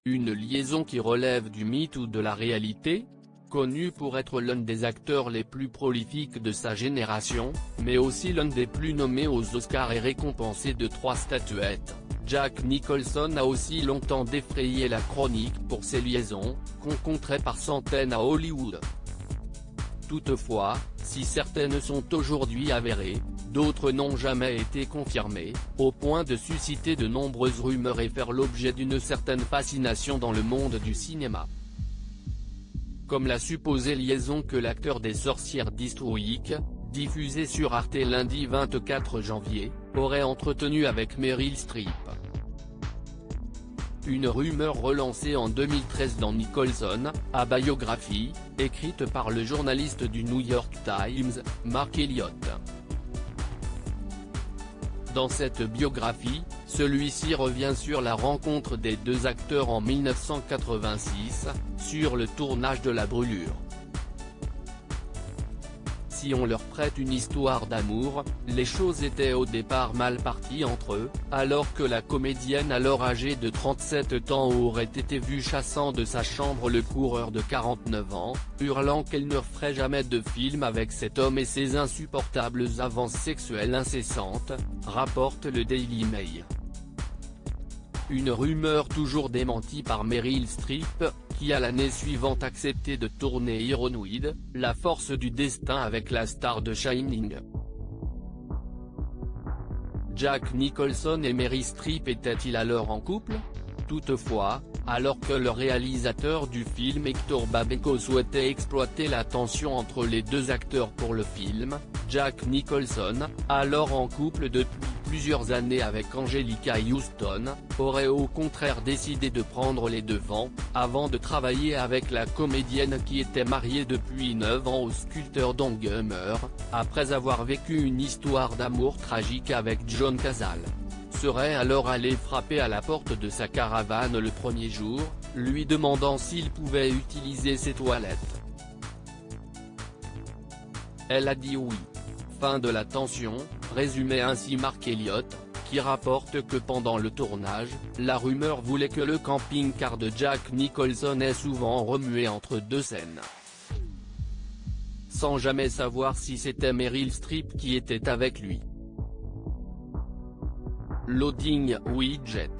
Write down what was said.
Une liaison qui relève du mythe ou de la réalité? Connu pour être l'un des acteurs les plus prolifiques de sa génération, mais aussi l'un des plus nommés aux Oscars et récompensé de 3 statuettes, Jack Nicholson a aussi longtemps défrayé la chronique pour ses liaisons, qu'on compterait par centaines à Hollywood. Toutefois, si certaines sont aujourd'hui avérées, d'autres n'ont jamais été confirmées, au point de susciter de nombreuses rumeurs et faire l'objet d'une certaine fascination dans le monde du cinéma. Comme la supposée liaison que l'acteur des Sorcières d'Eastwick, diffusée sur Arte lundi 24 janvier, aurait entretenue avec Meryl Streep. Une rumeur relancée en 2013 dans Nicholson, a biographie, écrite par le journaliste du New York Times, Mark Elliott. Dans cette biographie, celui-ci revient sur la rencontre des deux acteurs en 1986, sur le tournage de La Brûlure. Si on leur prête une histoire d'amour, les choses étaient au départ mal parties entre eux, alors que la comédienne alors âgée de 37 ans aurait été vue chassant de sa chambre le coureur de 49 ans, hurlant qu'elle ne ferait jamais de film avec cet homme et ses insupportables avances sexuelles incessantes, rapporte le Daily Mail. Une rumeur toujours démentie par Meryl Streep, qui a l'année suivante accepté de tourner Ironweed, la force du destin avec la star de Shining. Jack Nicholson et Meryl Streep étaient-ils alors en couple? Toutefois, alors que le réalisateur du film Hector Babenco souhaitait exploiter la tension entre les deux acteurs pour le film, Jack Nicholson, alors en couple depuis plusieurs années avec Angelica Houston, aurait au contraire décidé de prendre les devants, avant de travailler avec la comédienne qui était mariée depuis 9 ans au sculpteur Don Gummer, après avoir vécu une histoire d'amour tragique avec John Cazale. Serait alors allé frapper à la porte de sa caravane le premier jour, lui demandant s'il pouvait utiliser ses toilettes. Elle a dit oui. Fin de la tension, résumait ainsi Mark Elliott, qui rapporte que pendant le tournage, la rumeur voulait que le camping-car de Jack Nicholson est souvent remué entre deux scènes. Sans jamais savoir si c'était Meryl Streep qui était avec lui. Loading Widget.